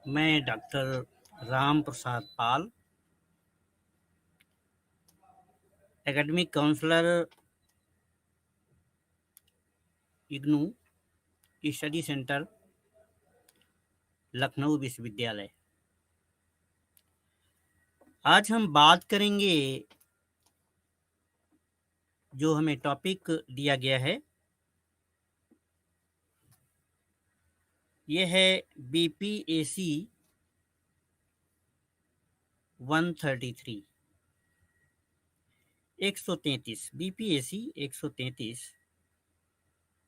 मैं doctor Ram Prasad Pal, academic counsellor, IGNOU study centre, Lucknow विश्वविद्यालय। आज हम बात करेंगे, जो हमें टॉपिक दिया गया है यह है बीपीएससी 133 133 बीपीएससी 133।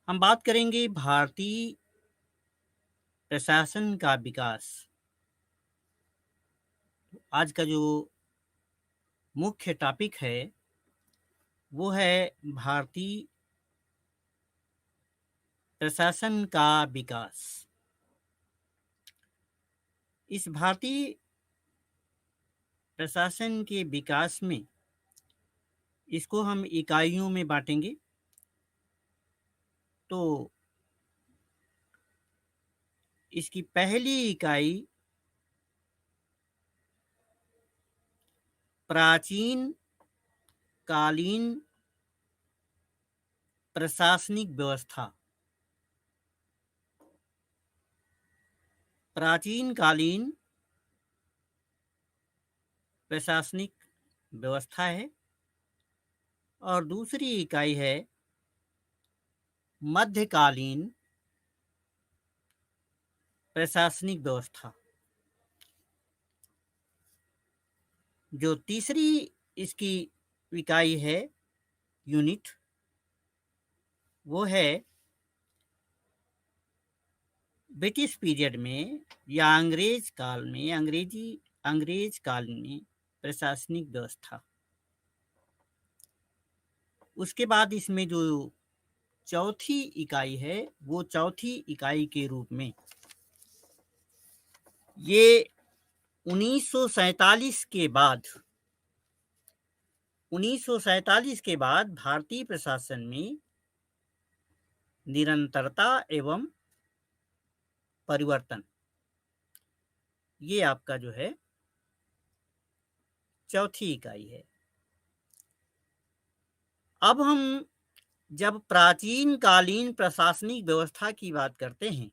हम बात करेंगे भारतीय प्रशासन का विकास। आज का जो मुख्य टॉपिक है वो है भारतीय प्रशासन का विकास। इस भारतीय प्रशासन के विकास में इसको हम इकाइयों में बांटेंगे। तो इसकी पहली इकाई प्राचीन कालीन प्रशासनिक व्यवस्था। प्राचीन कालीन प्रशासनिक व्यवस्था है और दूसरी इकाई है मध्यकालीन प्रशासनिक व्यवस्था। जो तीसरी इसकी इकाई है, यूनिट, वो है ब्रिटिश पीरियड में या अंग्रेज काल में, अंग्रेज काल में प्रशासनिक व्यवस्था। उसके बाद इसमें जो चौथी इकाई है, वो चौथी इकाई के रूप में ये 1947 के बाद भारतीय प्रशासन में निरंतरता एवं परिवर्तन, ये आपका जो है चौथी इकाई है। अब हम जब प्राचीन कालीन प्रशासनिक व्यवस्था की बात करते हैं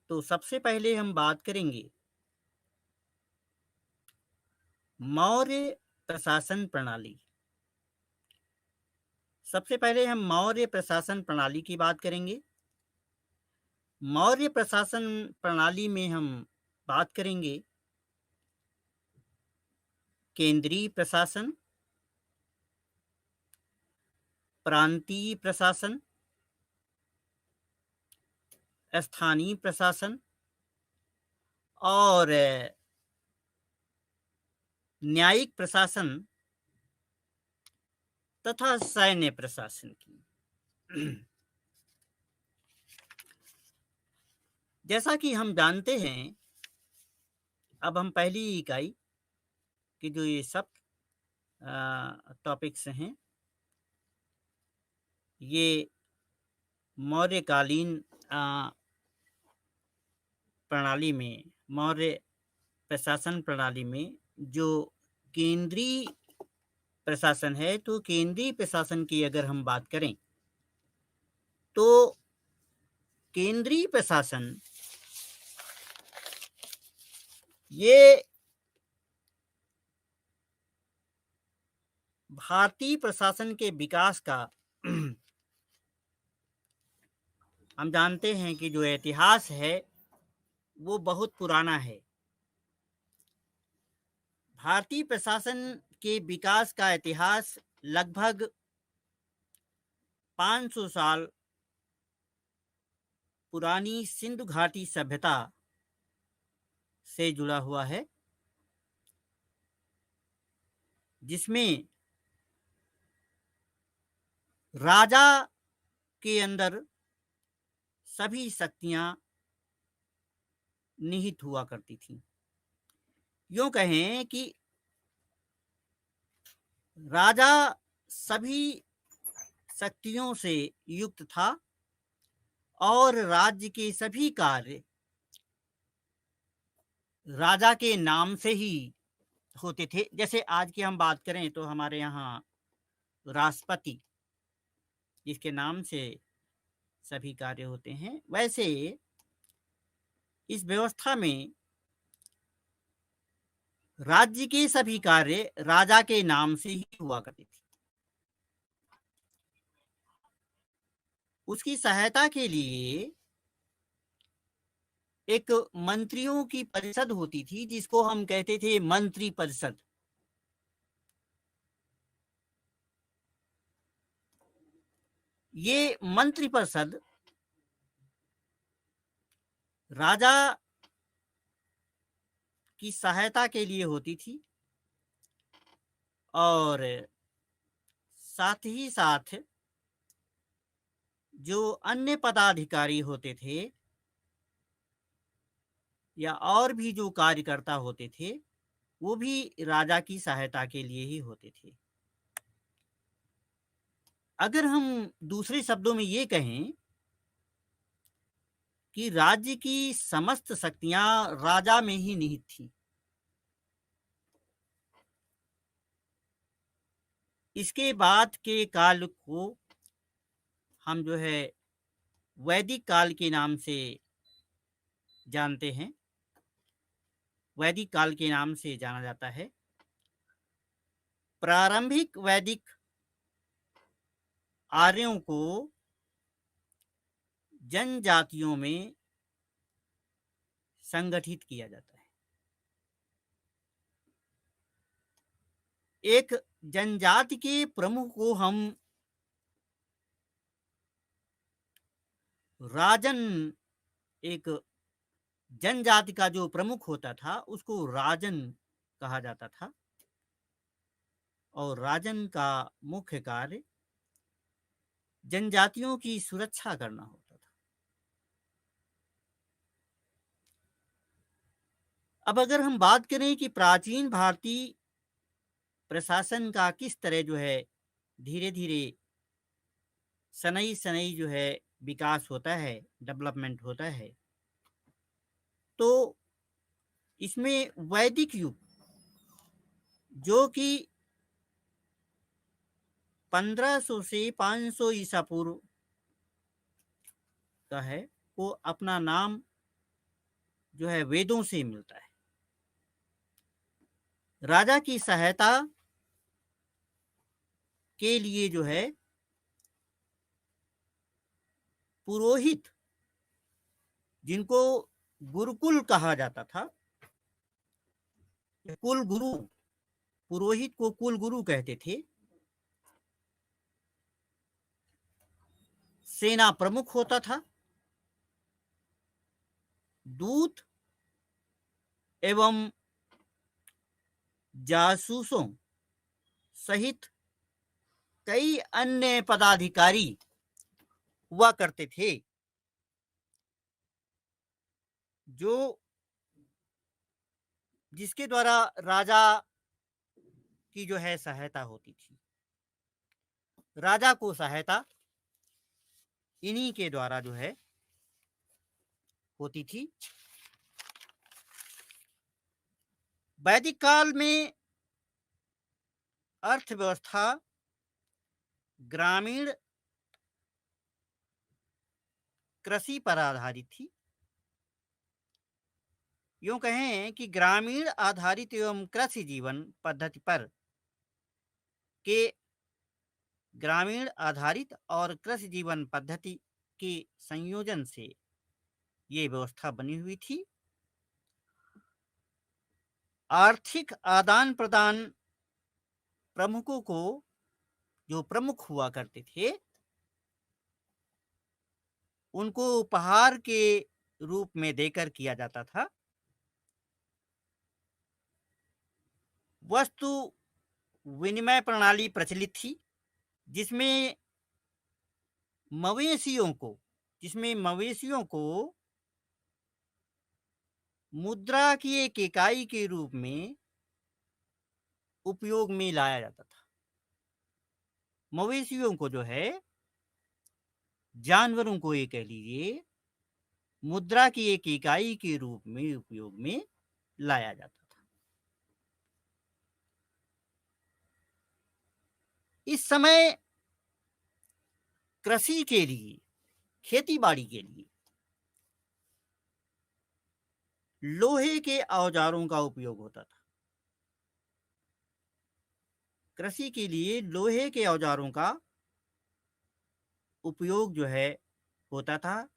तो सबसे पहले हम बात करेंगे मौर्य प्रशासन प्रणाली। सबसे पहले हम मौर्य प्रशासन प्रणाली की बात करेंगे। मौर्य प्रशासन प्रणाली में हम बात करेंगे केंद्रीय प्रशासन, प्रांतीय प्रशासन, स्थानीय प्रशासन और न्यायिक प्रशासन तथा सैन्य प्रशासन की। जैसा कि हम जानते हैं, अब हम पहली इकाई की जो ये सब टॉपिक्स हैं, ये मौर्यकालीन प्रणाली में, मौर्य प्रशासन प्रणाली में जो केंद्रीय प्रशासन है, तो केंद्रीय प्रशासन की अगर हम बात करें तो केंद्रीय प्रशासन ये भारतीय प्रशासन के विकास का हम जानते हैं कि जो इतिहास है वो बहुत पुराना है। भारतीय प्रशासन के विकास का इतिहास लगभग 500 साल पुरानी सिंधु घाटी सभ्यता से जुड़ा हुआ है, जिसमें राजा के अंदर सभी शक्तियां निहित हुआ करती थीं। यूं कहें कि राजा सभी शक्तियों से युक्त था और राज्य के सभी कार्य राजा के नाम से ही होते थे। जैसे आज की हम बात करें तो हमारे यहाँ राष्ट्रपति, जिसके नाम से सभी कार्य होते हैं, वैसे इस व्यवस्था में राज्य के सभी कार्य राजा के नाम से ही हुआ करते थे। उसकी सहायता के लिए एक मंत्रियों की परिषद होती थी, जिसको हम कहते थे मंत्री परिषद। ये मंत्री परिषद राजा की सहायता के लिए होती थी और साथ ही साथ जो अन्य पदाधिकारी होते थे या और भी जो कार्यकर्ता होते थे, वो भी राजा की सहायता के लिए ही होते थे। अगर हम दूसरे शब्दों में ये कहें कि राज्य की समस्त शक्तियां राजा में ही निहित थी। इसके बाद के काल को हम जो है वैदिक काल के नाम से जानते हैं। वैदिक काल के नाम से जाना जाता है। प्रारंभिक वैदिक आर्यों को जनजातियों में संगठित किया जाता है। एक जनजाति के प्रमुख को हम राजन, एक जनजाति का जो प्रमुख होता था उसको राजन कहा जाता था और राजन का मुख्य कार्य जनजातियों की सुरक्षा करना होता था। अब अगर हम बात करें कि प्राचीन भारतीय प्रशासन का किस तरह जो है धीरे धीरे सनई सनई जो है विकास होता है, डेवलपमेंट होता है, तो इसमें वैदिक युग जो कि 1500 से 500 ईसा पूर्व का है, वो अपना नाम जो है वेदों से मिलता है। राजा की सहायता के लिए जो है पुरोहित, जिनको गुरुकुल कहा जाता था, कुल गुरु, पुरोहित को कुल गुरु कहते थे। सेना प्रमुख होता था। दूत एवं जासूसों सहित कई अन्य पदाधिकारी हुआ करते थे, जो जिसके द्वारा राजा की जो है सहायता होती थी। राजा को सहायता इन्हीं के द्वारा जो है होती थी। वैदिक काल में अर्थव्यवस्था ग्रामीण कृषि पर आधारित थी। यूं कहें कि ग्रामीण आधारित एवं कृषि जीवन पद्धति पर के ग्रामीण आधारित और कृषि जीवन पद्धति के संयोजन से ये व्यवस्था बनी हुई थी। आर्थिक आदान प्रदान प्रमुखों को, जो प्रमुख हुआ करते थे, उनको उपहार के रूप में देकर किया जाता था। वस्तु विनिमय प्रणाली प्रचलित थी, जिसमें मवेशियों को जिसमें मवेशियों को मुद्रा की एक इकाई के रूप में उपयोग में लाया जाता था। मवेशियों को जो है जानवरों को ये कह लीजिए मुद्रा की एक इकाई के रूप में उपयोग में लाया जाता था। इस समय कृषि के लिए, खेती-बाड़ी के लिए लोहे के औजारों का उपयोग होता था। कृषि के लिए लोहे के औजारों का उपयोग जो है होता था,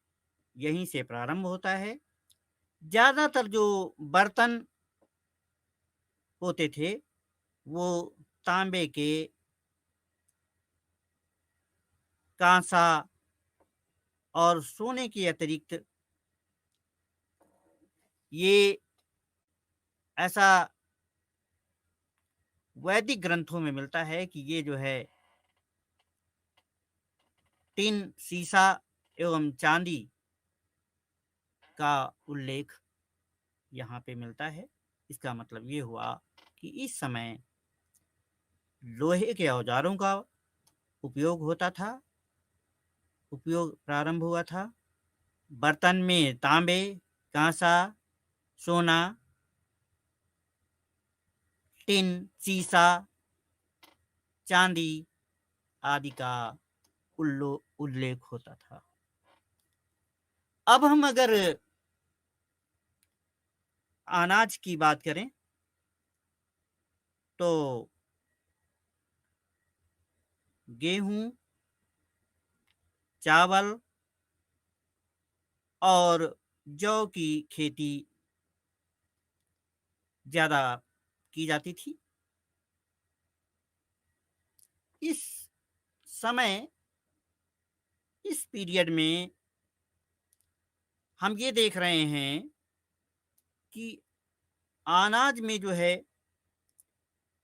यहीं से प्रारंभ होता है। ज़्यादातर जो बर्तन होते थे, वो तांबे के, कांसा और सोने के अतिरिक्त ये ऐसा वैदिक ग्रंथों में मिलता है कि ये जो है टिन, सीसा एवं चांदी का उल्लेख यहाँ पे मिलता है। इसका मतलब ये हुआ कि इस समय लोहे के औजारों का उपयोग होता था, उपयोग प्रारंभ हुआ था। बर्तन में तांबे, कांसा, सोना, टिन, सीसा, चांदी आदि का उल्लेख होता था। अब हम अगर अनाज की बात करें तो गेहूं, चावल और जौ की खेती ज़्यादा की जाती थी। इस समय, इस पीरियड में हम ये देख रहे हैं कि अनाज में जो है,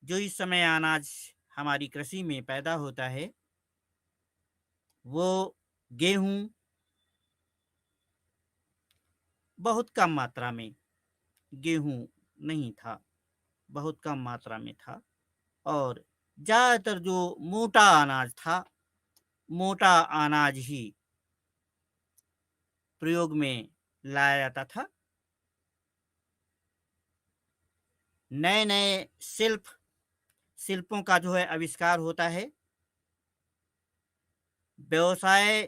जो इस समय अनाज हमारी कृषि में पैदा होता है, वो गेहूँ बहुत कम मात्रा में, गेहूँ नहीं था, बहुत कम मात्रा में था और ज़्यादातर जो मोटा अनाज था, मोटा अनाज ही प्रयोग में लाया जाता था। नए-नए शिल्पों का जो है आविष्कार होता है। व्यवसाय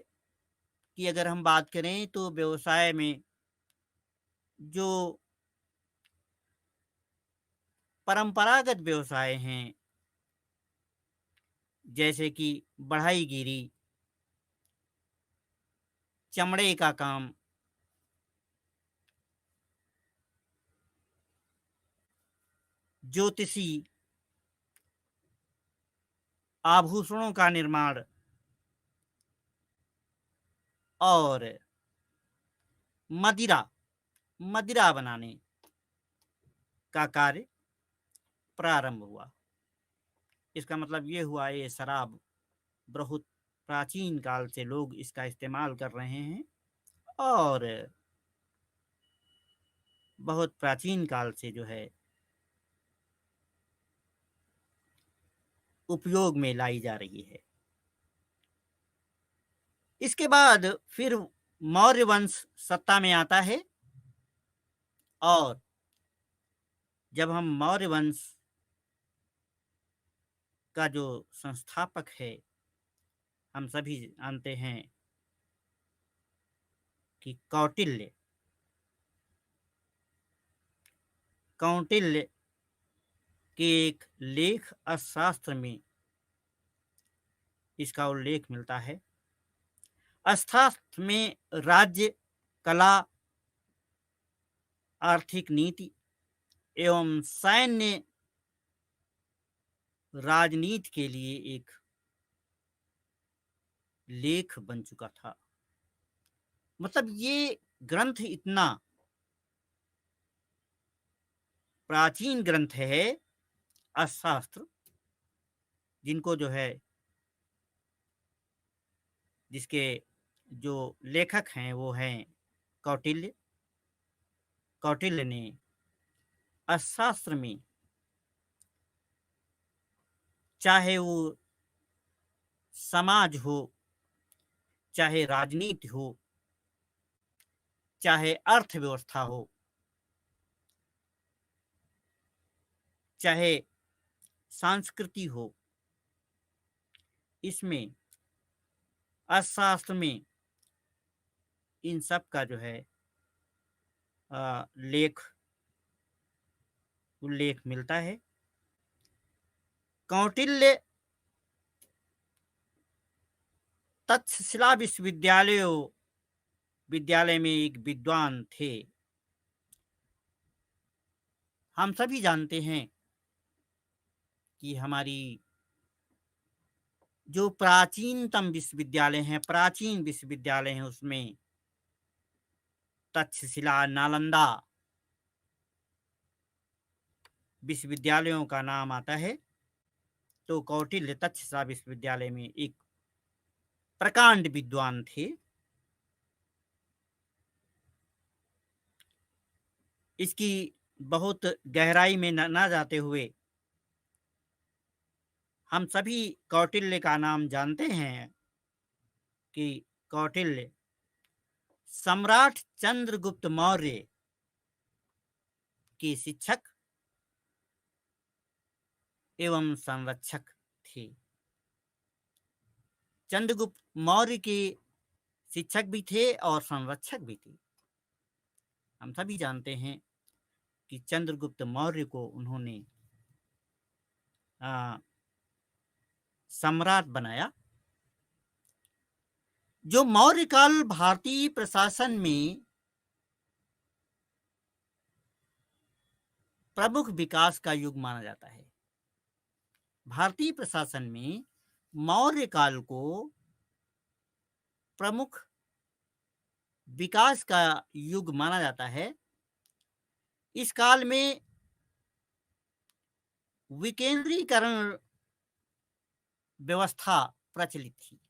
की अगर हम बात करें तो व्यवसाय में जो परंपरागत व्यवसाय हैं, जैसे कि बढ़ईगिरी, चमड़े का काम, ज्योतिषी, आभूषणों का निर्माण और मदिरा मदिरा बनाने का कार्य प्रारंभ हुआ। इसका मतलब ये हुआ, ये शराब बहुत प्राचीन काल से लोग इसका इस्तेमाल कर रहे हैं और बहुत प्राचीन काल से जो है उपयोग में लाई जा रही है। इसके बाद फिर मौर्य वंश सत्ता में आता है और जब हम मौर्य वंश का जो संस्थापक है, हम सभी जानते हैं कि कौटिल्य के एक लेख अर्थशास्त्र में इसका उल्लेख मिलता है। अर्थशास्त्र में राज्य, कला, आर्थिक नीति एवं सैन्य राजनीति के लिए एक लेख बन चुका था। मतलब ये ग्रंथ इतना प्राचीन ग्रंथ है, अर्थशास्त्र, जिनको जो है, जिसके जो लेखक हैं वो हैं कौटिल्य। कौटिल्य ने अर्थशास्त्र में, चाहे वो समाज हो, चाहे राजनीति हो, चाहे अर्थव्यवस्था हो, चाहे संस्कृति हो, इसमें अर्थशास्त्र में इन सब का जो है लेख उल्लेख मिलता है। कौटिल्य तक्षशिला विद्यालय में एक विद्वान थे। हम सभी जानते हैं कि हमारी जो प्राचीनतम विश्वविद्यालय हैं, प्राचीन विश्वविद्यालय हैं, उसमें तक्षशिला, नालंदा विश्वविद्यालयों का नाम आता है। तो कौटिल्य तक्षशिला विश्वविद्यालय में एक प्रकांड विद्वान थे। इसकी बहुत गहराई में न जाते हुए हम सभी कौटिल्य का नाम जानते हैं कि कौटिल्य सम्राट चंद्रगुप्त मौर्य के शिक्षक एवं संरक्षक थे। चंद्रगुप्त मौर्य के शिक्षक भी थे और संरक्षक भी थे। हम सभी जानते हैं कि चंद्रगुप्त मौर्य को उन्होंने सम्राट बनाया। जो मौर्य काल भारतीय प्रशासन में प्रमुख विकास का युग माना जाता है। भारतीय प्रशासन में मौर्य काल को प्रमुख विकास का युग माना जाता है। इस काल में विकेंद्रीकरण व्यवस्था प्रचलित थी।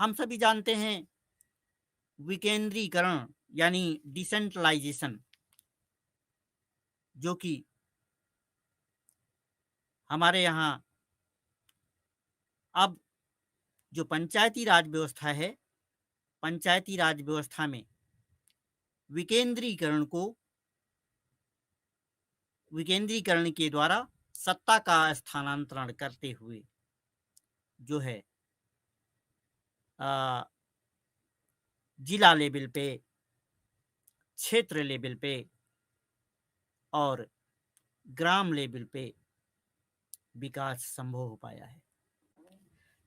हम सभी जानते हैं विकेंद्रीकरण यानी डिसेंट्रलाइजेशन, जो कि हमारे यहाँ अब जो पंचायती राज व्यवस्था है, पंचायती राज व्यवस्था में विकेंद्रीकरण के द्वारा सत्ता का स्थानांतरण करते हुए जो है जिला लेवल पे, क्षेत्र लेवल पे और ग्राम लेवल पे विकास संभव हो पाया है।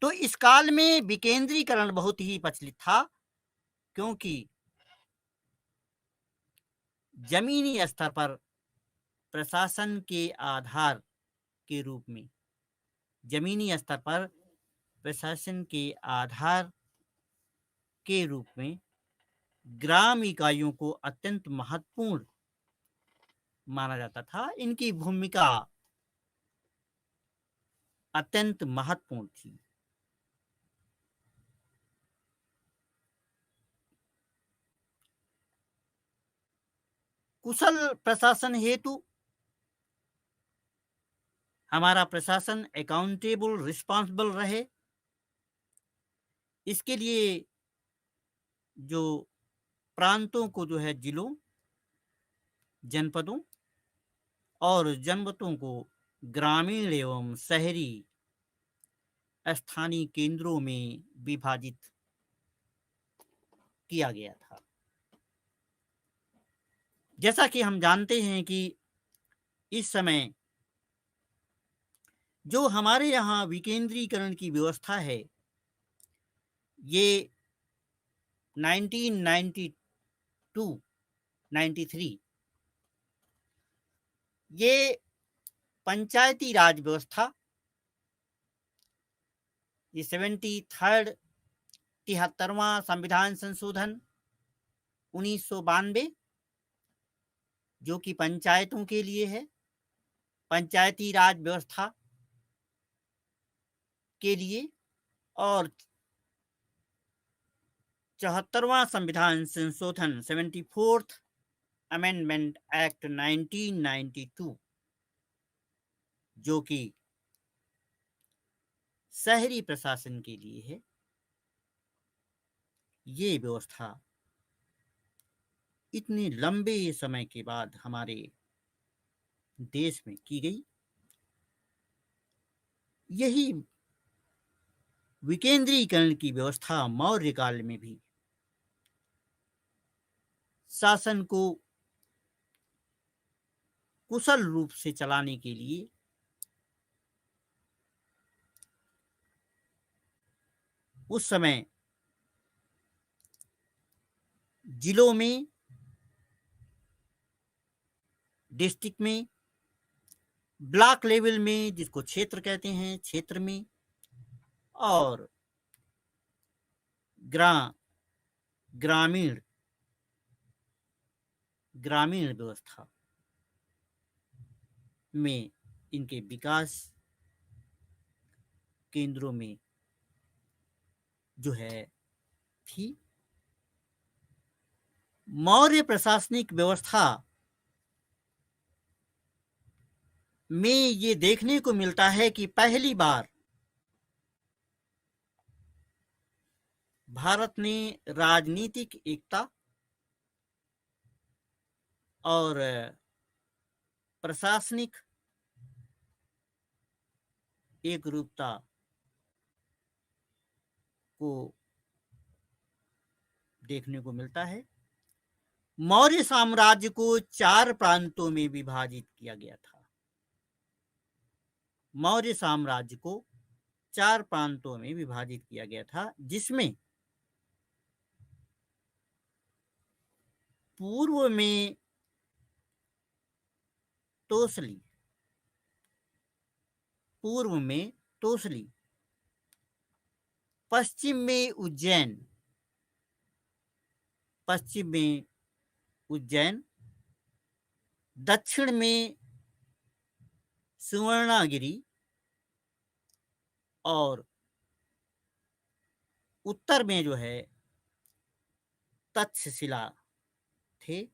तो इस काल में विकेंद्रीकरण बहुत ही प्रचलित था, क्योंकि जमीनी स्तर पर प्रशासन के आधार के रूप में, जमीनी स्तर पर प्रशासन के आधार के रूप में ग्राम इकाइयों को अत्यंत महत्वपूर्ण माना जाता था। इनकी भूमिका अत्यंत महत्वपूर्ण थी। कुशल प्रशासन हेतु हमारा प्रशासन अकाउंटेबल, रिस्पांसिबल रहे, इसके लिए जो प्रांतों को जो है जिलों, जनपदों और जनपदों को ग्रामीण एवं शहरी स्थानीय केंद्रों में विभाजित किया गया था। जैसा कि हम जानते हैं कि इस समय जो हमारे यहाँ विकेंद्रीकरण की व्यवस्था है, ये 1992-93 ये पंचायती राज व्यवस्था, ये 73वां संविधान संशोधन 1992 जो कि पंचायतों के लिए है, पंचायती राज व्यवस्था के लिए, और 74वां संविधान संशोधन 74th अमेंडमेंट एक्ट 1992 जो कि शहरी प्रशासन के लिए है। ये व्यवस्था इतने लंबे समय के बाद हमारे देश में की गई। यही विकेंद्रीकरण की व्यवस्था मौर्य काल में भी शासन को कुशल रूप से चलाने के लिए उस समय जिलों में, डिस्ट्रिक्ट में, ब्लॉक लेवल में जिसको क्षेत्र कहते हैं, क्षेत्र में, और ग्रा ग्रामीण ग्रामीण व्यवस्था में इनके विकास केंद्रों में जो है थी। मौर्य प्रशासनिक व्यवस्था में ये देखने को मिलता है कि पहली बार भारत ने राजनीतिक एकता और प्रशासनिक एकरूपता को देखने को मिलता है। मौर्य साम्राज्य को 4 प्रांतों में विभाजित किया गया था। मौर्य साम्राज्य को 4 प्रांतों में विभाजित किया गया था, जिसमें पूर्व में तोसली, पश्चिम में उज्जैन, दक्षिण में सुवर्णागिरी और उत्तर में जो है तक्षशिला थे।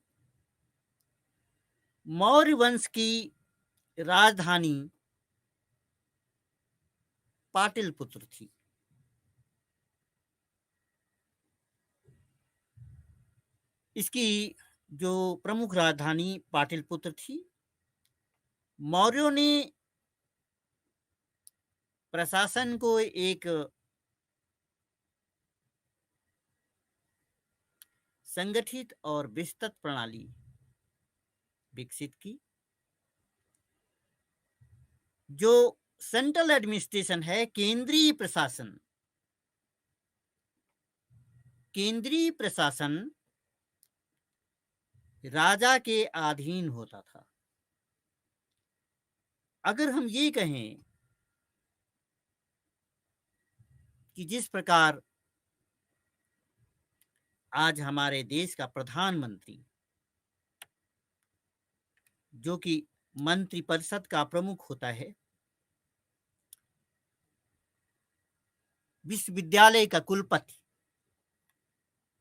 मौर्य वंश की राजधानी पाटलिपुत्र थी। इसकी जो प्रमुख राजधानी पाटलिपुत्र थी। मौर्यों ने प्रशासन को एक संगठित और विस्तृत प्रणाली विकसित की। जो सेंट्रल एडमिनिस्ट्रेशन है, केंद्रीय प्रशासन राजा के अधीन होता था। अगर हम ये कहें कि जिस प्रकार आज हमारे देश का प्रधानमंत्री, जो कि मंत्रिपरिषद का प्रमुख होता है, विश्वविद्यालय का कुलपति,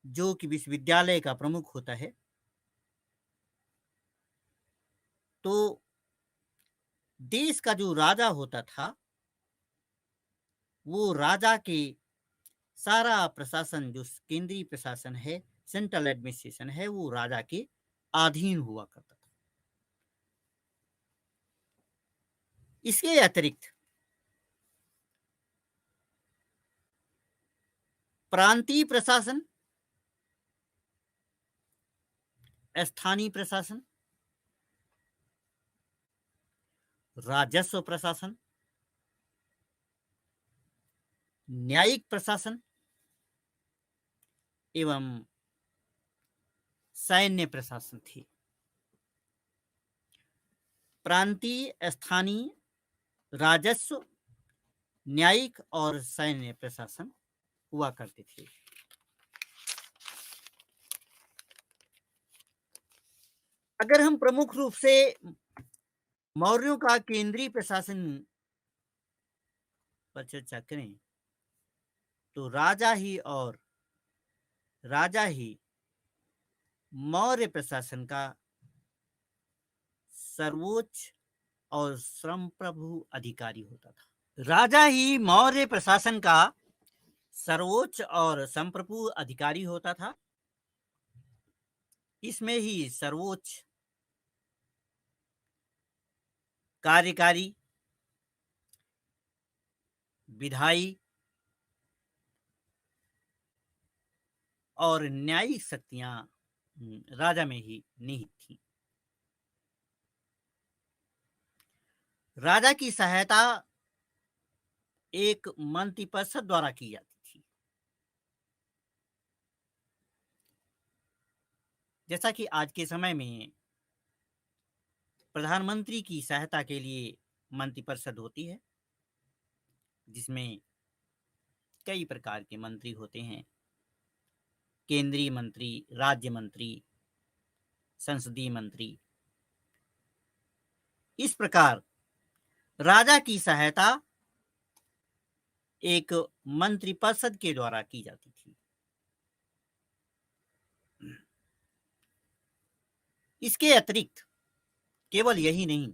जो कि विश्वविद्यालय का प्रमुख होता है, तो देश का जो राजा होता था, वो राजा के सारा प्रशासन, जो केंद्रीय प्रशासन है, सेंट्रल एडमिनिस्ट्रेशन है, वो राजा के अधीन हुआ करता था। इसके अतिरिक्त प्रांतीय प्रशासन, स्थानीय प्रशासन, राजस्व प्रशासन, न्यायिक प्रशासन एवं सैन्य प्रशासन थी। प्रांतीय, स्थानीय, राजस्व, न्यायिक और सैन्य प्रशासन हुआ करते थे। अगर हम प्रमुख रूप से मौर्यों का केंद्रीय प्रशासन पर चर्चा करें, तो राजा ही मौर्य प्रशासन का सर्वोच्च और संप्रभु अधिकारी होता था। राजा ही मौर्य प्रशासन का सर्वोच्च और संप्रभु अधिकारी होता था। इसमें ही सर्वोच्च कार्यकारी, विधायी और न्यायिक शक्तियां राजा में ही निहित थी। राजा की सहायता एक मंत्रिपरिषद द्वारा की जाती थी। जैसा कि आज के समय में प्रधानमंत्री की सहायता के लिए मंत्रिपरिषद होती है, जिसमें कई प्रकार के मंत्री होते हैं। केंद्रीय मंत्री, राज्य मंत्री, संसदीय मंत्री। इस प्रकार राजा की सहायता एक मंत्रिपरिषद के द्वारा की जाती थी। इसके अतिरिक्त केवल यही नहीं,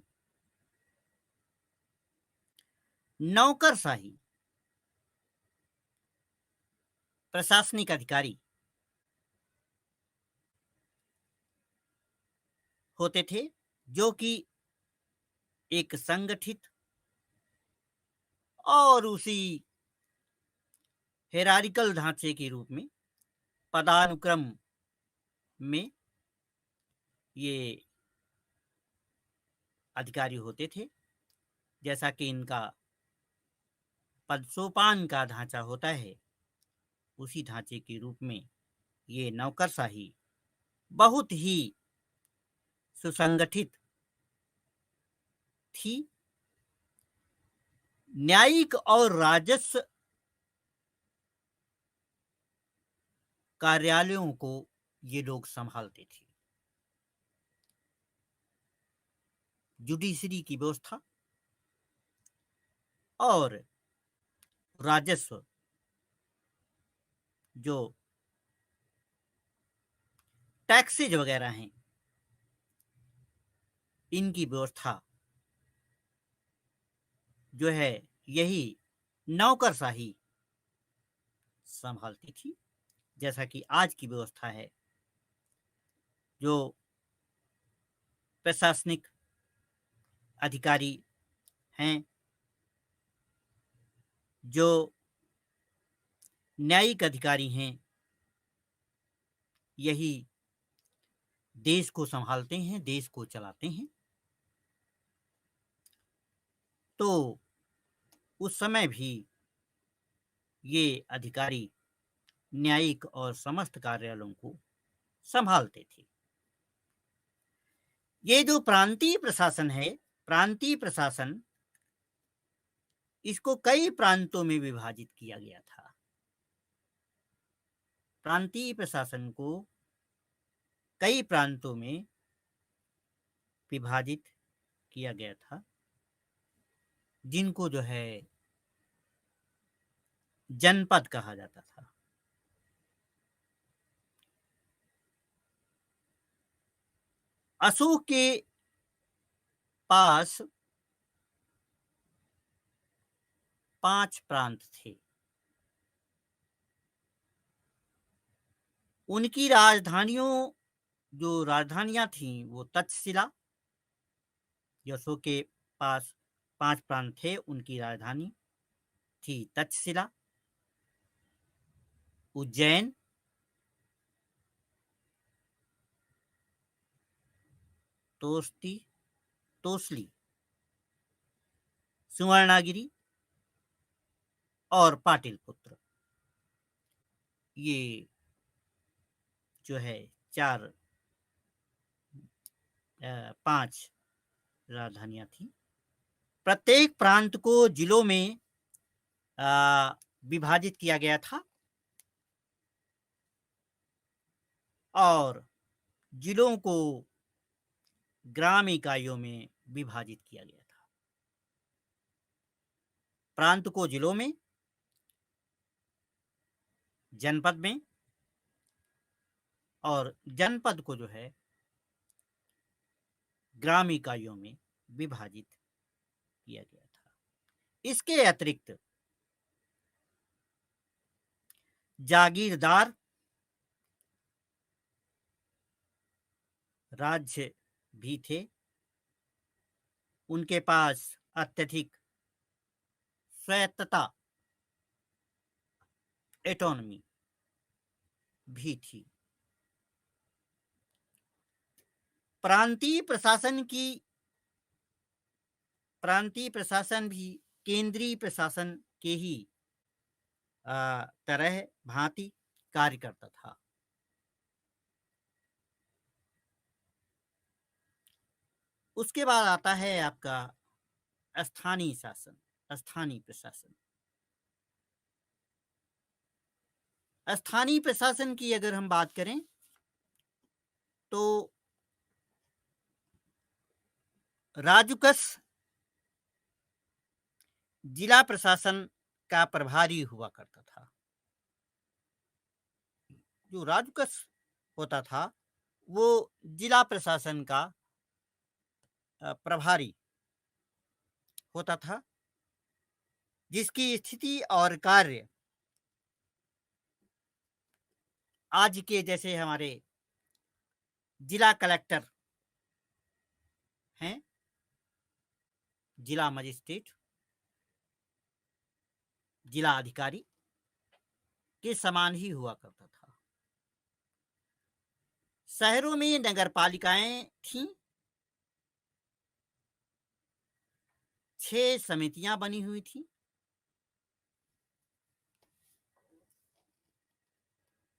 नौकरशाही प्रशासनिक अधिकारी होते थे, जो कि एक संगठित और उसी हेरारिकल ढांचे के रूप में पदानुक्रम में ये अधिकारी होते थे। जैसा कि इनका पदसोपान का ढांचा होता है, उसी ढांचे के रूप में ये नौकरशाही बहुत ही सुसंगठित थी। न्यायिक और राजस्व कार्यालयों को ये लोग संभालते थे। जुडिशरी की व्यवस्था और राजस्व, जो टैक्सेज वगैरह हैं, इनकी व्यवस्था जो है यही नौकरशाही संभालती थी। जैसा कि आज की व्यवस्था है, जो प्रशासनिक अधिकारी हैं, जो न्यायिक अधिकारी हैं, यही देश को संभालते हैं, देश को चलाते हैं। तो उस समय भी ये अधिकारी न्यायिक और समस्त कार्यालयों को संभालते थे। ये जो प्रांतीय प्रशासन है, प्रांतीय प्रशासन, इसको कई प्रांतों में विभाजित किया गया था। प्रांतीय प्रशासन को कई प्रांतों में विभाजित किया गया था, जिनको जो है जनपद कहा जाता था। अशोक के पास 5 प्रांत थे। उनकी जो राजधानियां थीं, वो तक्षशिला, अशोक के पास 5 प्रांत थे, उनकी राजधानी थी तक्षशिला, उज्जैन, तोसली, सुवर्णागिरी और पाटलिपुत्र। ये जो है 5 राजधानियां थी। प्रत्येक प्रांत को जिलों में विभाजित किया गया था और जिलों को ग्राम इकाइयों में विभाजित किया गया था। प्रांत को जिलों में, जनपद में, और जनपद को जो है ग्राम इकाइयों में विभाजित किया गया था। इसके अतिरिक्त जागीरदार राज्य भी थे। उनके पास अत्यधिक स्वायत्तता, एटोनमी भी थी। प्रांतीय प्रशासन भी केंद्रीय प्रशासन के ही तरह भांति कार्य करता था। उसके बाद आता है आपका स्थानीय शासन, स्थानीय प्रशासन। स्थानीय प्रशासन की अगर हम बात करें तो राजूकस जिला प्रशासन का प्रभारी हुआ करता था। जो राजूकस होता था वो जिला प्रशासन का प्रभारी होता था, जिसकी स्थिति और कार्य आज के जैसे हमारे जिला कलेक्टर हैं, जिला मजिस्ट्रेट, जिला अधिकारी के समान ही हुआ करता था। शहरों में नगर पालिकाएं थीं, 6 समितियां बनी हुई थी,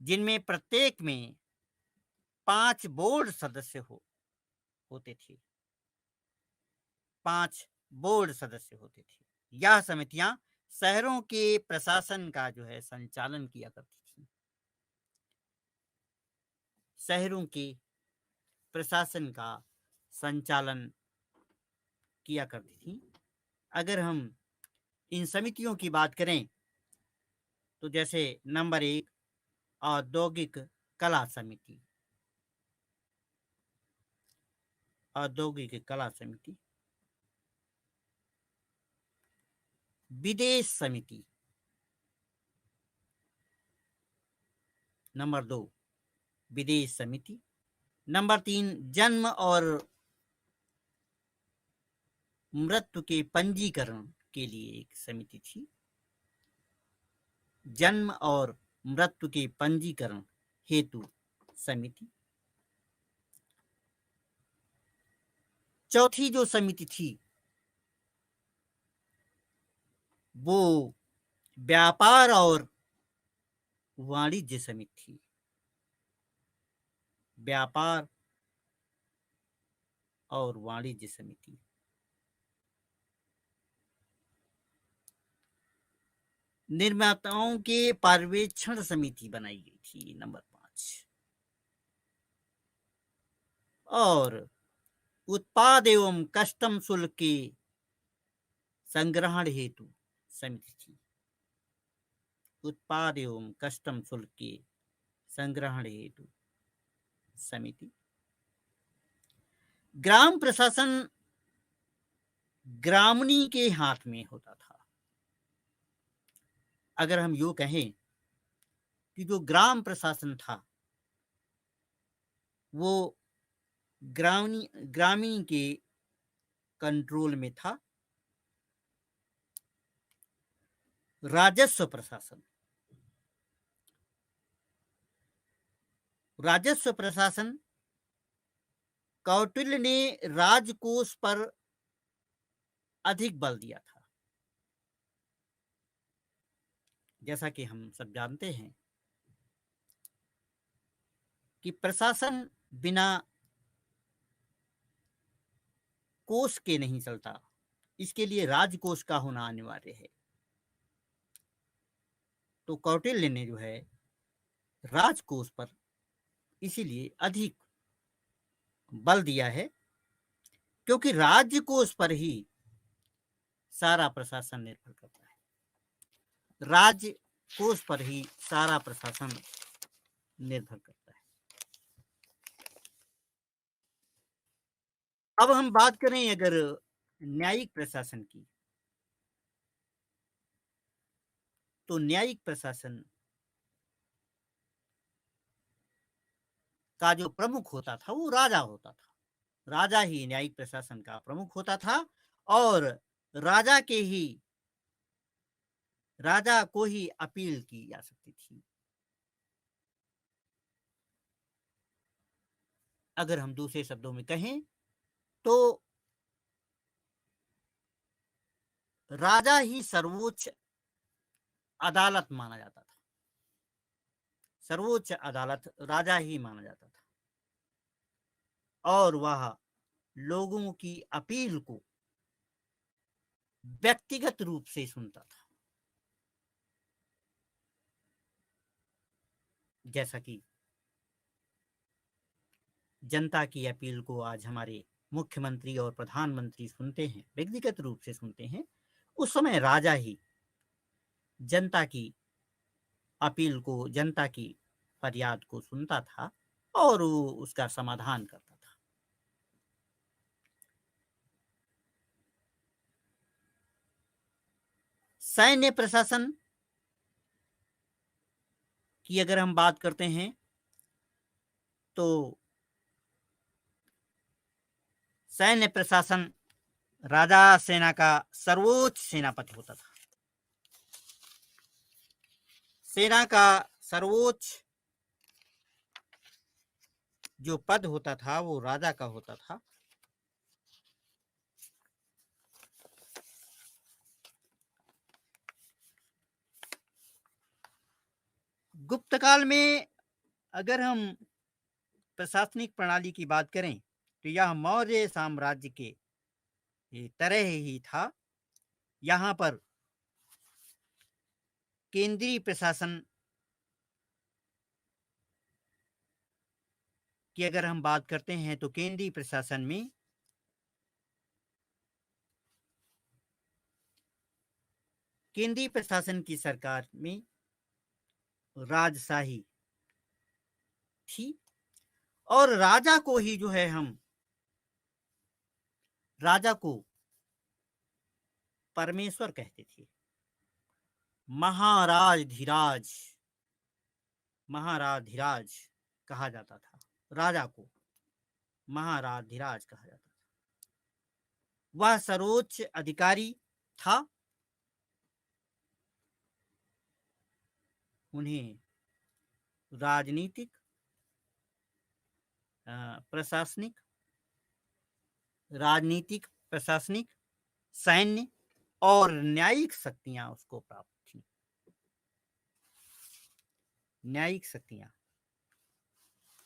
जिनमें प्रत्येक में 5 बोर्ड सदस्य होते थे। 5 बोर्ड सदस्य होते थे। यह समितियां शहरों के प्रशासन का जो है संचालन किया करती थी। शहरों के प्रशासन का संचालन किया करती थी। अगर हम इन समितियों की बात करें तो जैसे नंबर 1 औद्योगिक कला समिति, औद्योगिक कला समिति। विदेश समिति, नंबर 2 विदेश समिति। नंबर 3 जन्म और मृत्यु के पंजीकरण के लिए एक समिति थी। जन्म और मृत्यु के पंजीकरण हेतु समिति। चौथी जो समिति थी वो व्यापार और वाणिज्य समिति थी। व्यापार और वाणिज्य समिति। निर्माताओं के पर्यवेक्षण समिति बनाई गई थी, नंबर 5। और उत्पाद एवं कस्टम शुल्क के संग्रहण हेतु समिति थी। उत्पाद एवं कस्टम शुल्क के संग्रहण हेतु समिति। ग्राम प्रशासन ग्रामणी के हाथ में होता था। अगर हम यूं कहें कि जो ग्राम प्रशासन था वो ग्रामीण के कंट्रोल में था। राजस्व प्रशासन, राजस्व प्रशासन कौटिल्य ने राजकोष पर अधिक बल दिया था। जैसा कि हम सब जानते हैं कि प्रशासन बिना कोष के नहीं चलता, इसके लिए राजकोष का होना अनिवार्य है। तो कौटिल्य ने जो है राजकोष पर इसीलिए अधिक बल दिया है, क्योंकि राजकोष पर ही सारा प्रशासन निर्भर करता है। राजकोष पर ही सारा प्रशासन निर्भर करता है। अब हम बात करें अगर न्यायिक प्रशासन की, तो न्यायिक प्रशासन का जो प्रमुख होता था वो राजा होता था। राजा ही न्यायिक प्रशासन का प्रमुख होता था और राजा के ही राजा को ही अपील की जा सकती थी। अगर हम दूसरे शब्दों में कहें तो राजा ही सर्वोच्च अदालत माना जाता था। सर्वोच्च अदालत राजा ही माना जाता था और वह लोगों की अपील को व्यक्तिगत रूप से सुनता था। जैसा कि जनता की अपील को आज हमारे मुख्यमंत्री और प्रधानमंत्री सुनते हैं, व्यक्तिगत रूप से सुनते हैं, उस समय राजा ही जनता की अपील को, जनता की फरियाद को सुनता था और वो उसका समाधान करता था। सैन्य प्रशासन की अगर हम बात करते हैं तो सैन्य प्रशासन राजा सेना का सर्वोच्च सेनापति होता था। सेना का सर्वोच्च जो पद होता था वो राजा का होता था। गुप्त काल में अगर हम प्रशासनिक प्रणाली की बात करें तो यह मौर्य साम्राज्य के तरह ही था। यहाँ पर केंद्रीय प्रशासन की अगर हम बात करते हैं तो केंद्रीय प्रशासन में केंद्रीय प्रशासन की सरकार में राजशाही थी और राजा को ही जो है हम राजा को परमेश्वर कहते थे। महाराज धीराज कहा जाता था। राजा को महाराज धीराज कहा जाता था। वह सर्वोच्च अधिकारी था। उन्हें राजनीतिक, प्रशासनिक, सैन्य और न्यायिक शक्तियां उसको प्राप्त थी। न्यायिक शक्तियां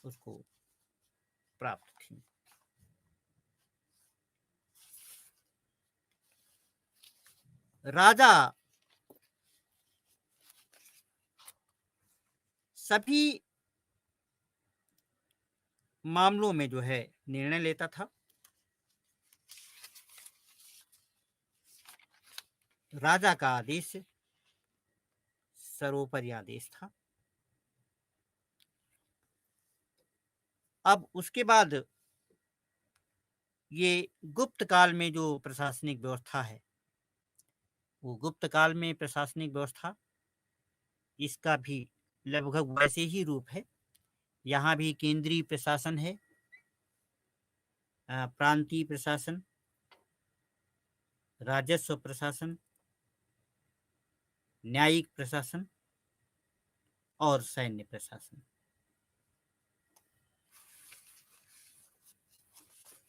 उसको प्राप्त थी। राजा सभी मामलों में जो है निर्णय लेता था। राजा का आदेश सर्वोपरि आदेश था। अब उसके बाद ये गुप्त काल में जो प्रशासनिक व्यवस्था है वो गुप्त काल में प्रशासनिक व्यवस्था इसका भी लगभग वैसे ही रूप है। यहाँ भी केंद्रीय प्रशासन है, प्रांतीय प्रशासन, राजस्व प्रशासन, न्यायिक प्रशासन और सैन्य प्रशासन।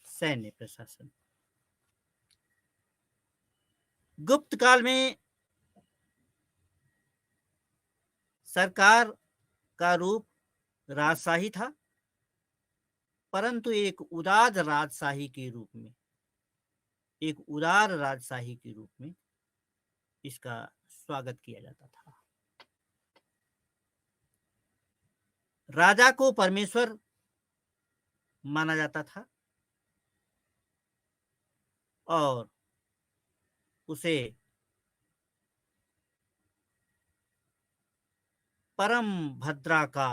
सैन्य प्रशासन गुप्त काल में सरकार का रूप राजशाही था, परंतु एक उदार राजशाही के रूप में, एक उदार राजशाही के रूप में इसका स्वागत किया जाता था। राजा को परमेश्वर माना जाता था और उसे परम भद्रा का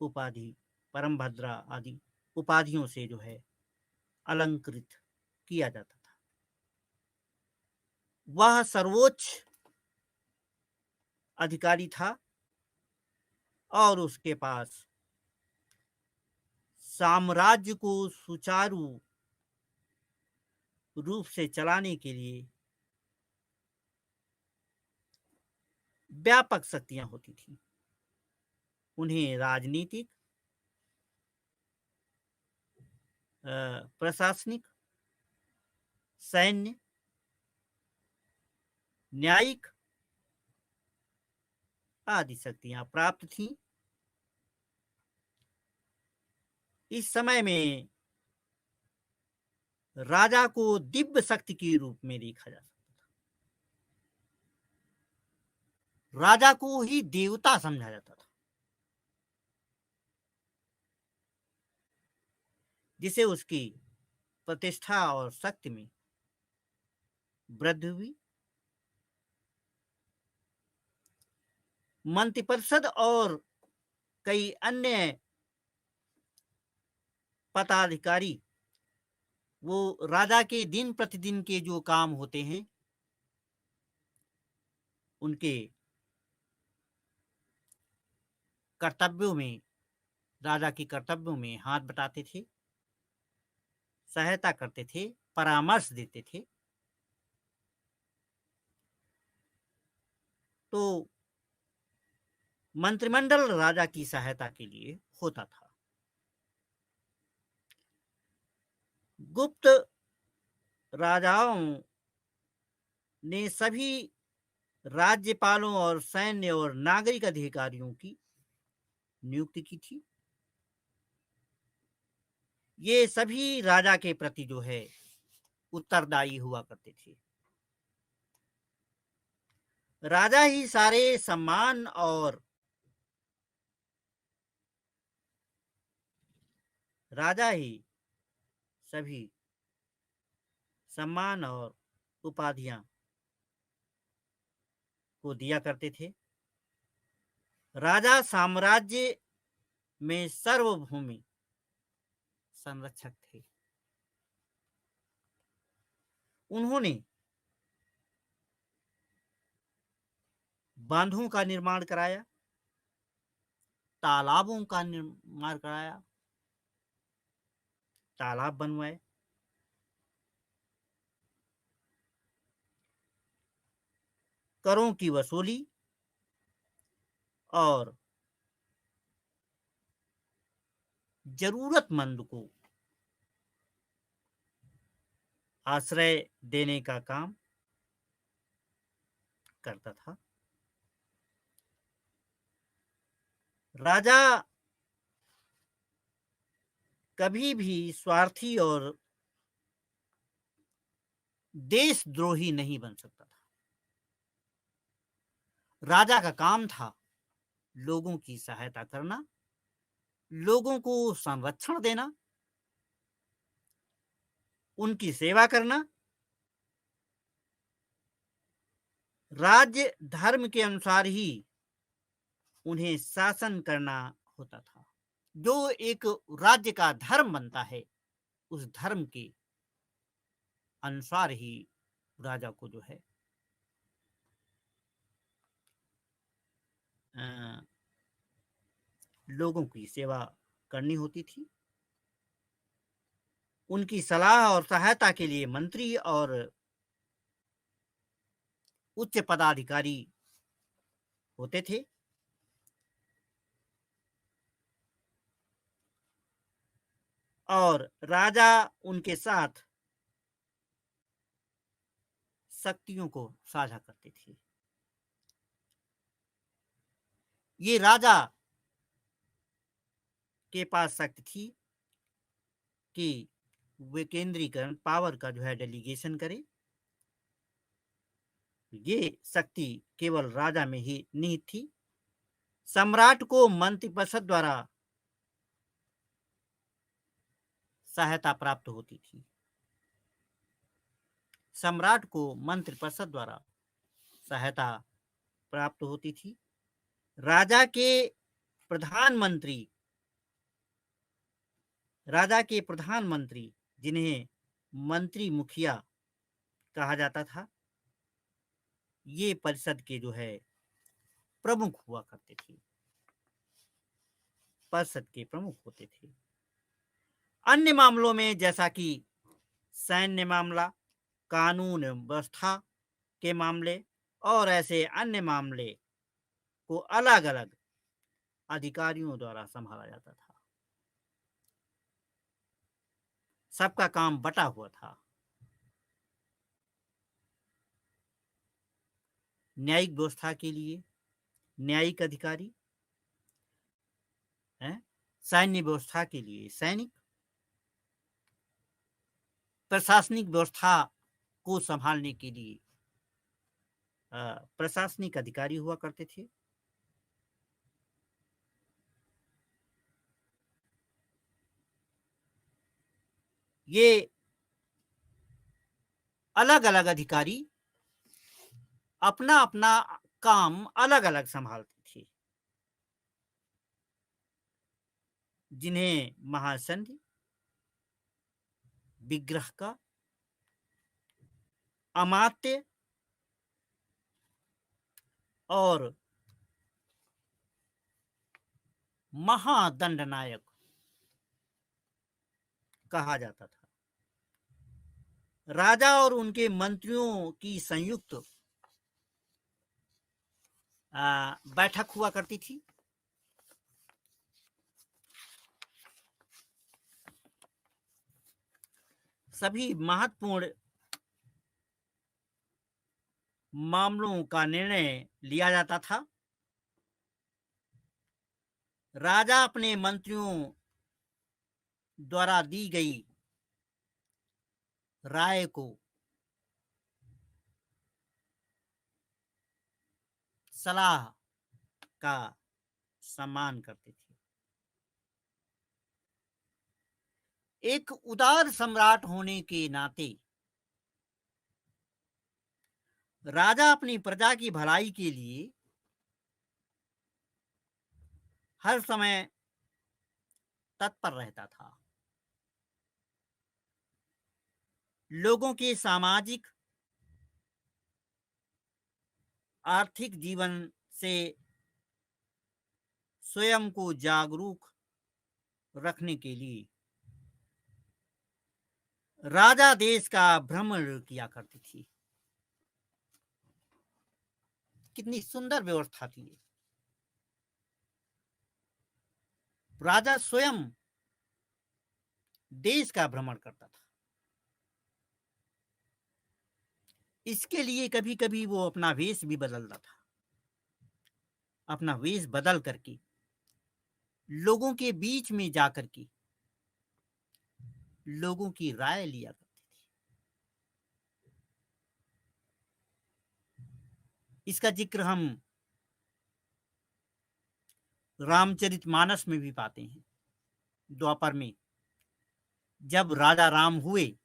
उपाधि, परम भद्रा आदि उपाधियों से जो है अलंकृत किया जाता था। वह सर्वोच्च अधिकारी था और उसके पास साम्राज्य को सुचारू रूप से चलाने के लिए व्यापक शक्तियां होती थी। उन्हें राजनीतिक, प्रशासनिक, सैन्य, न्यायिक आदि शक्तियां प्राप्त थीं। इस समय में राजा को दिव्य शक्ति के रूप में देखा जा सकता था। राजा को ही देवता समझा जाता था, जिसे उसकी प्रतिष्ठा और शक्ति में वृद्धि हुई। मंत्रिपरिषद और कई अन्य पदाधिकारी वो राजा के दिन प्रतिदिन के जो काम होते हैं उनके कर्तव्यों में, राजा के कर्तव्यों में हाथ बटाते थे, सहायता करते थे, परामर्श देते थे। तो मंत्रिमंडल राजा की सहायता के लिए होता था। गुप्त राजाओं ने सभी राज्यपालों और सैन्य और नागरिक अधिकारियों की नियुक्ति की थी। ये सभी राजा के प्रति जो है उत्तरदायी हुआ करते थे। राजा ही सारे सम्मान और राजा ही सभी सम्मान और उपाधियां को दिया करते थे। राजा साम्राज्य में सार्वभौमिक संरक्षक थे। उन्होंने बांधों का निर्माण कराया, तालाबों का निर्माण कराया, तालाब बनवाए, करों की वसूली और जरूरतमंद को आश्रय देने का काम करता था। राजा कभी भी स्वार्थी और देशद्रोही नहीं बन सकता था। राजा का काम था लोगों की सहायता करना, लोगों को संरक्षण देना, उनकी सेवा करना, राज्य धर्म के अनुसार ही उन्हें शासन करना होता था। जो एक राज्य का धर्म बनता है, उस धर्म के अनुसार ही राजा को जो है लोगों की सेवा करनी होती थी। उनकी सलाह और सहायता के लिए मंत्री और उच्च पदाधिकारी होते थे। और राजा उनके साथ शक्तियों को साझा करते थे। ये राजा के पास शक्ति थी कि वे केंद्रीकरण पावर का जो है डेलीगेशन करे। ये शक्ति केवल राजा में ही निहित थी। सम्राट को मंत्रिपरिषद द्वारा सहायता प्राप्त होती थी। सम्राट को मंत्रिपरिषद द्वारा सहायता प्राप्त होती थी। राजा के प्रधानमंत्री जिन्हें मंत्री मुखिया कहा जाता था, ये परिषद के जो है प्रमुख हुआ करते थे, परिषद के प्रमुख होते थे। अन्य मामलों में जैसा कि सैन्य मामला, कानून व्यवस्था के मामले और ऐसे अन्य मामले को अलग-अलग अधिकारियों द्वारा संभाला जाता था। सबका काम बँटा हुआ था। न्यायिक व्यवस्था के लिए न्यायिक अधिकारी हैं, सैन्य व्यवस्था के लिए सैनिक, प्रशासनिक व्यवस्था को संभालने के लिए प्रशासनिक अधिकारी हुआ करते थे। ये अलग-अलग अधिकारी अपना-अपना काम अलग-अलग संभालते थे। जिन्हें महासंधि, विग्रह का, अमात्य और महादंडनायक कहा जाता था। राजा और उनके मंत्रियों की संयुक्त बैठक हुआ करती थी। सभी महत्वपूर्ण मामलों का निर्णय लिया जाता था। राजा अपने मंत्रियों द्वारा दी गई राय को सलाह का सम्मान करते थे। एक उदार सम्राट होने के नाते राजा अपनी प्रजा की भलाई के लिए हर समय तत्पर रहता था। लोगों के सामाजिक आर्थिक जीवन से स्वयं को जागरूक रखने के लिए राजा देश का भ्रमण किया करती थी। कितनी सुंदर व्यवस्था थी ये। राजा स्वयं देश का भ्रमण करता था। इसके लिए कभी-कभी वो अपना वेश भी बदलता था। अपना वेश बदल करके लोगों के बीच में जाकर के लोगों की राय लिया करते थे। इसका जिक्र हम रामचरितमानस में भी पाते हैं। द्वापर में जब राजा राम हुए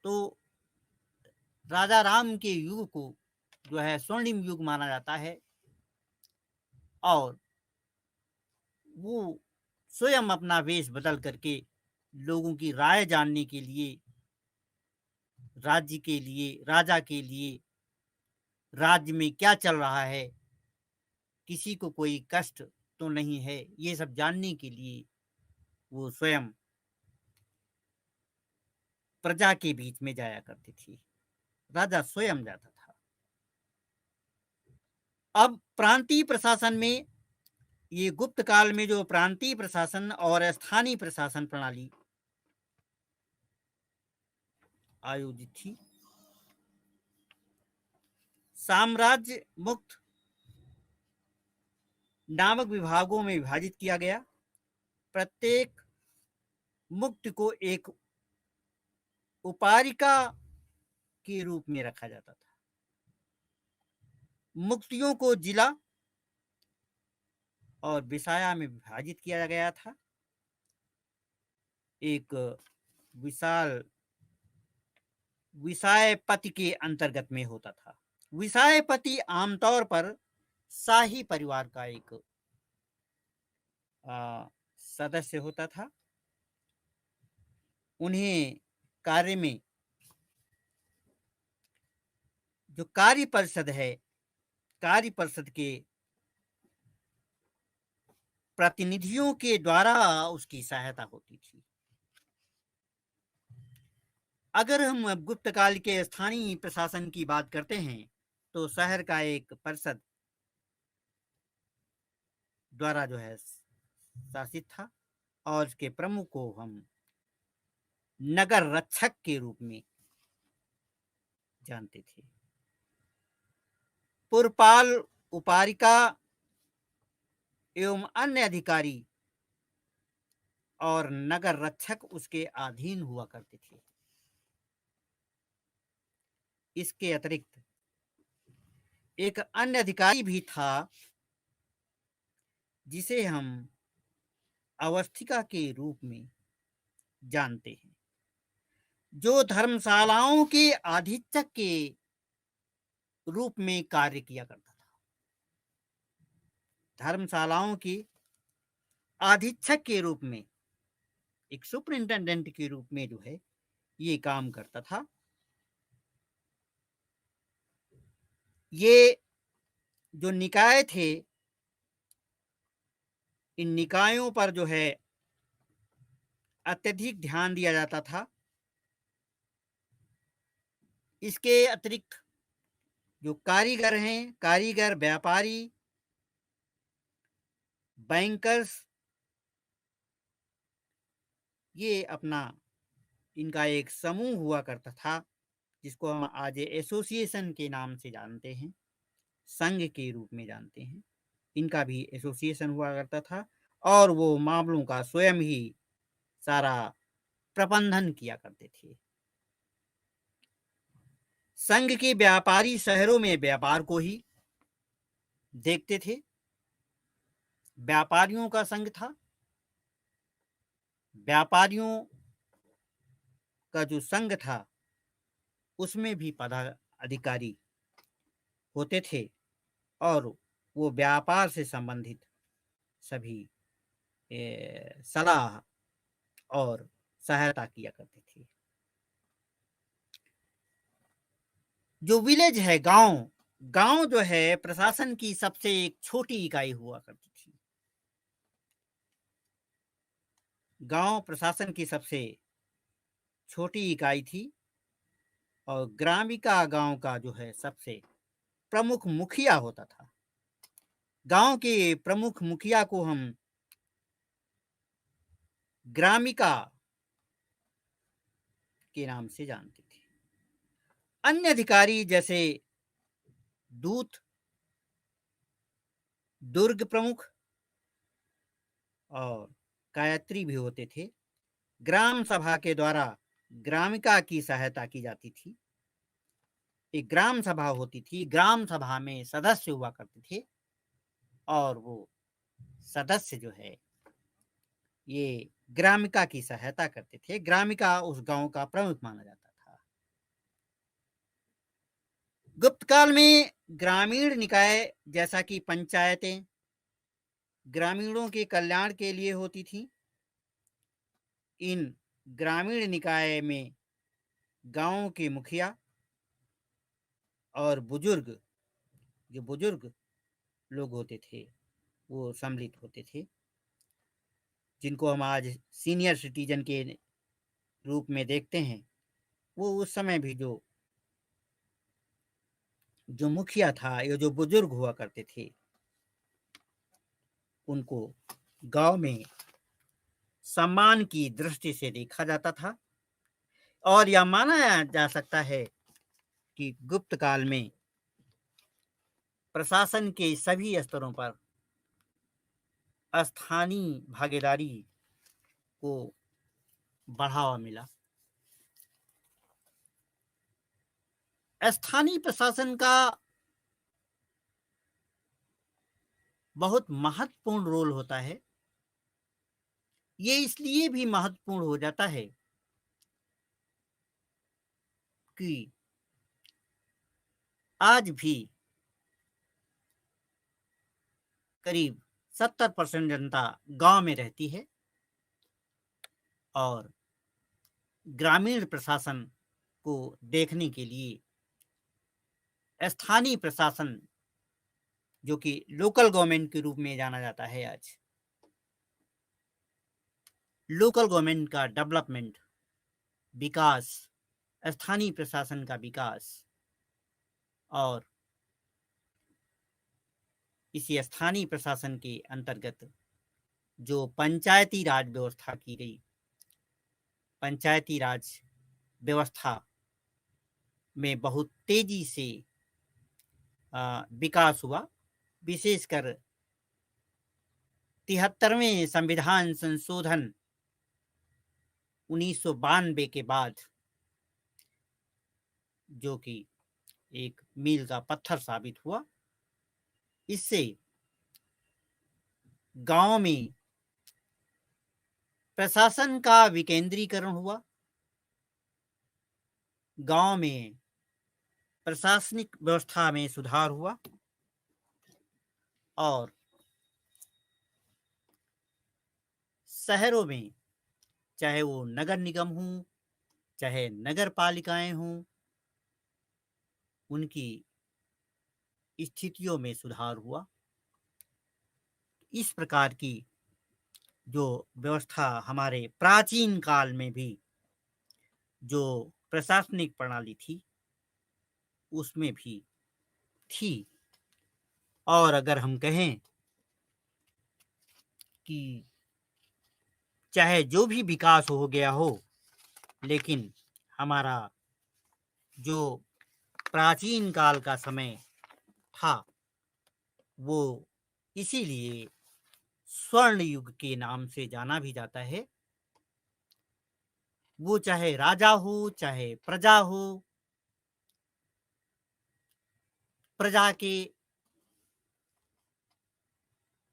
तो राजा राम के युग को जो है स्वर्णिम युग माना जाता है और वो स्वयं अपना वेश बदल करके लोगों की राय जानने के लिए, राज्य के लिए, राजा के लिए, राज्य में क्या चल रहा है, किसी को कोई कष्ट तो नहीं है, ये सब जानने के लिए वो स्वयं प्रजा के बीच में जाया करती थी। राजा स्वयं जाता था। अब प्रांतीय प्रशासन में ये गुप्त काल में जो प्रांतीय प्रशासन और स्थानीय प्रशासन प्रणाली आयोजित थी, साम्राज्य मुक्त नामक विभागों में विभाजित किया गया। प्रत्येक मुक्त को एक उपारिका के रूप में रखा जाता था। मुक्तियों को जिला और विसाया में विभाजित किया गया था। एक विशाल विसायपति के अंतर्गत में होता था। विसायपति आमतौर पर शाही परिवार का एक सदस्य होता था। उन्हें कार्य में जो कार्य परिषद है, कार्य परिषद के प्रतिनिधियों के द्वारा उसकी सहायता होती थी। अगर हम अब गुप्त काल के स्थानीय प्रशासन की बात करते हैं, तो शहर का एक परिषद द्वारा जो है शासित था, और इसके प्रमुख को हम नगर रक्षक के रूप में जानते थे। पुरपाल, उपारिका एवं अन्य अधिकारी और नगर रक्षक उसके अधीन हुआ करते थे। इसके अतिरिक्त एक अन्य अधिकारी भी था, जिसे हम अवस्थिका के रूप में जानते हैं, जो धर्मशालाओं के अधीक्षक के रूप में कार्य किया करता था। धर्मशालाओं के अधीक्षक के रूप में, एक सुपरिंटेंडेंट के रूप में जो है ये काम करता था। ये जो निकाय थे, इन निकायों पर जो है अत्यधिक ध्यान दिया जाता था। इसके अतिरिक्त जो कारीगर हैं, कारीगर, व्यापारी, बैंकर्स, ये अपना इनका एक समूह हुआ करता था, जिसको हम आज एसोसिएशन के नाम से जानते हैं, संघ के रूप में जानते हैं। इनका भी एसोसिएशन हुआ करता था, और वो मामलों का स्वयं ही सारा प्रबंधन किया करते थे। संघ के व्यापारी शहरों में व्यापार को ही देखते थे। व्यापारियों का संघ था। व्यापारियों का जो संघ था, उसमें भी पदाधिकारी होते थे, और वो व्यापार से संबंधित सभी सलाह और सहायता किया करते थे। जो विलेज है, गांव, गांव जो है प्रशासन की सबसे एक छोटी इकाई हुआ करती थी। गांव प्रशासन की सबसे छोटी इकाई थी, और ग्रामिका गांव का जो है सबसे प्रमुख मुखिया होता था। गांव के प्रमुख मुखिया को हम ग्रामिका के नाम से जानते थे। अन्य अधिकारी जैसे दूत, दुर्ग प्रमुख और गायत्री भी होते थे। ग्राम सभा के द्वारा ग्रामिका की सहायता की जाती थी। एक ग्राम सभा होती थी, ग्राम सभा में सदस्य हुआ करते थे, और वो सदस्य जो है ये ग्रामिका की सहायता करते थे। ग्रामिका उस गांव का प्रमुख माना जाता था। गुप्त काल में ग्रामीण निकाय, जैसा कि पंचायतें ग्रामीणों के कल्याण के लिए होती थी, इन ग्रामीण निकाय में गांवों के मुखिया और बुजुर्ग, जो बुजुर्ग लोग होते थे, वो सम्मिलित होते थे, जिनको हम आज सीनियर सिटीजन के रूप में देखते हैं। वो उस समय भी जो जो मुखिया था, ये जो बुजुर्ग हुआ करते थे, उनको गांव में सम्मान की दृष्टि से देखा जाता था, और यह माना जा सकता है कि गुप्त काल में प्रशासन के सभी स्तरों पर स्थानीय भागीदारी को बढ़ावा मिला। स्थानीय प्रशासन का बहुत महत्वपूर्ण रोल होता है। ये इसलिए भी महत्वपूर्ण हो जाता है कि आज भी करीब 70% जनता गांव में रहती है, और ग्रामीण प्रशासन को देखने के लिए स्थानीय प्रशासन, जो कि लोकल गवर्नमेंट के रूप में जाना जाता है आज, लोकल गवर्नमेंट का डेवलपमेंट, विकास, स्थानीय प्रशासन का विकास और इसी स्थानीय प्रशासन के अंतर्गत जो पंचायती राज व्यवस्था की गई, पंचायती राज व्यवस्था में बहुत तेजी से विकास हुआ। विशेषकर 73वें संविधान संशोधन 1992 के बाद, जो कि एक मील का पत्थर साबित हुआ। इससे गांव में प्रशासन का विकेंद्रीकरण हुआ, गांव में प्रशासनिक व्यवस्था में सुधार हुआ और शहरों में, चाहे वो नगर निगम हों, चाहे नगर पालिकाएं हों, उनकी स्थितियों में सुधार हुआ। इस प्रकार की जो व्यवस्था हमारे प्राचीन काल में भी जो प्रशासनिक प्रणाली थी, उसमें भी थी। और अगर हम कहें कि चाहे जो भी विकास हो गया हो, लेकिन हमारा जो प्राचीन काल का समय था, वो इसीलिए स्वर्ण युग के नाम से जाना भी जाता है। वो चाहे राजा हो, चाहे प्रजा हो, प्रजा के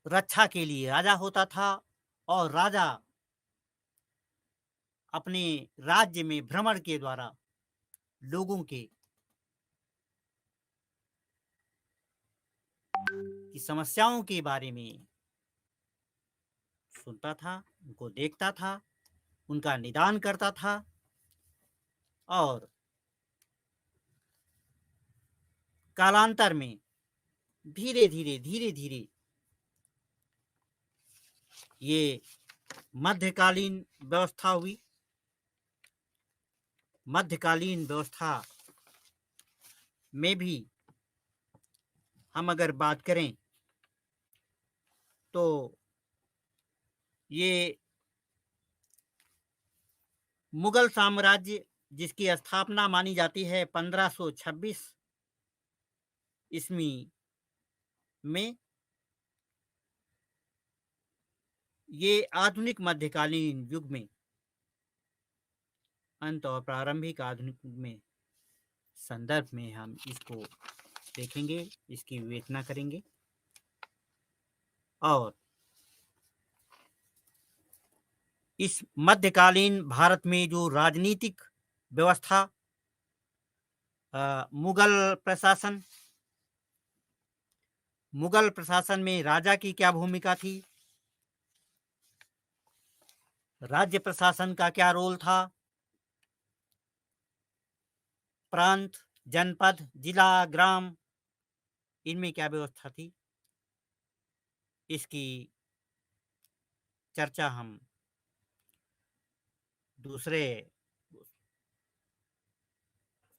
रक्षा के लिए राजा होता था और राजा अपने राज्य में भ्रमण के द्वारा लोगों के की समस्याओं के बारे में सुनता था, उनको देखता था, उनका निदान करता था और कालांतर में धीरे धीरे ये मध्यकालीन व्यवस्था हुई। मध्यकालीन व्यवस्था में भी हम अगर बात करें तो ये मुगल साम्राज्य, जिसकी स्थापना मानी जाती है 1526 ईस्वी में, ये आधुनिक मध्यकालीन युग में अंत और प्रारंभिक आधुनिक युग में संदर्भ में हम इसको देखेंगे, इसकी विवेचना करेंगे। और इस मध्यकालीन भारत में जो राजनीतिक व्यवस्था, मुगल प्रशासन में राजा की क्या भूमिका थी, राज्य प्रशासन का क्या रोल था, प्रांत, जनपद, जिला, ग्राम, इनमें क्या व्यवस्था थी, इसकी चर्चा हम दूसरे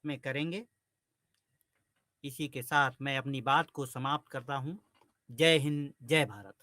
में करेंगे। इसी के साथ मैं अपनी बात को समाप्त करता हूँ। जय हिंद, जय भारत।